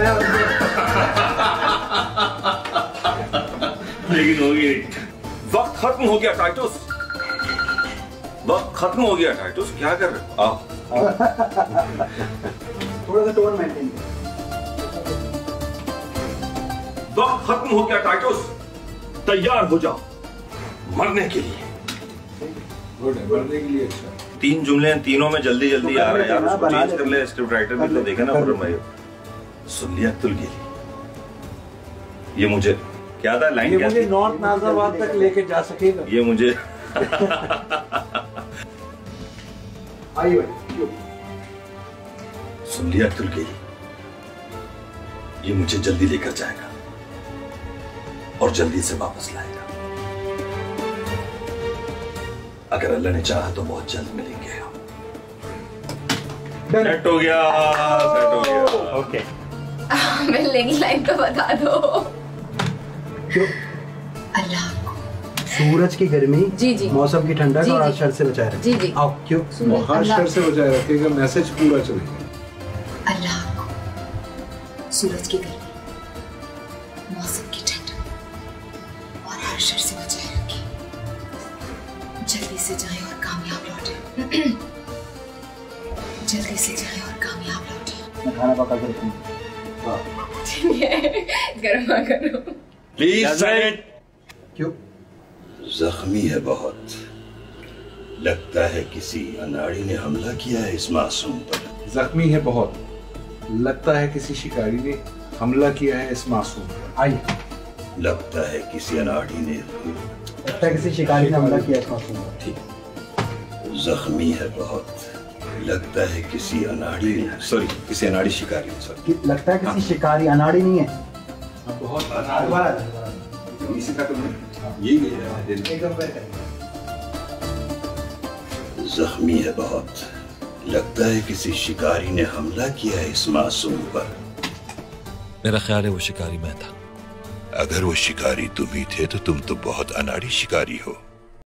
मैं लेकिन होगी नहीं। वक्त खत्म हो गया टाइटस, वक्त खत्म हो गया टाइटस, क्या कर रहे हो? आओ थोड़ा सा टोन मेंटेन। वक्त खत्म हो गया टाइटस, तैयार हो जाओ मरने के लिए। मरने के लिए अच्छा। 3 जुमले हैं, तीनों में जल्दी जल्दी आ रहे हैं यार, उसको चेंज कर ले। स्क्रिप्ट राइटर भी तो देखे ना खुर्रम भाई। सुन लिया तुल गिली, ये मुझे क्या था लाइन, क्या मुझे नॉर्थ नाजिराबाद तक लेके जा सकेगा ये मुझे आइए सुन लिया तुल गिली, ये मुझे जल्दी लेकर जाएगा और जल्दी से वापस लाएगा। अगर अल्लाह ने चाहा तो बहुत जल्द मिलेंगे हम। सेट हो गया, सेट हो गया। ओके, मिलने की लाइन तो बता दो। क्यों? अल्लाह सूरज की गर्मी, जी जी, मौसम की ठंडक जी, और जी, हर शर से बचाए रखे। जी जी। आओ क्यों? हर शर से बचाए रखेगा, मैसेज पूरा चलेगा। अल्लाह को सूरज की गर्मी, मौसम की ठंडक और हर शर से बचाए रखे। जल्दी से जाएं और कामयाब लौटें। जल्दी से जाएं और कामयाब लौटें। मैं खाना पका कर रखूं। गर्मा करो प्लीज। क्यों? जख्मी है बहुत, लगता है किसी अनाड़ी ने हमला किया है इस मासूम पर। जख्मी है बहुत, लगता है किसी शिकारी ने हमला किया है इस मासूम पर। आइए, लगता है किसी अनाड़ी ने, लगता है किसी शिकारी ने हमला किया इस मासूम पर। ठीक। जख्मी है बहुत, लगता है किसी अनाड़ी ने, सॉरी किसी अनाड़ी शिकारी ने, सॉरी लगता है किसी शिकारी, अनाड़ी नहीं है। बहुत इसी का तुमने यही है। जख्मी है बहुत, लगता है किसी शिकारी ने हमला किया है इस मासूम पर। मेरा ख्याल है वो शिकारी मैं था। अगर वो शिकारी तुम ही थे तो तुम तो बहुत अनाड़ी शिकारी हो।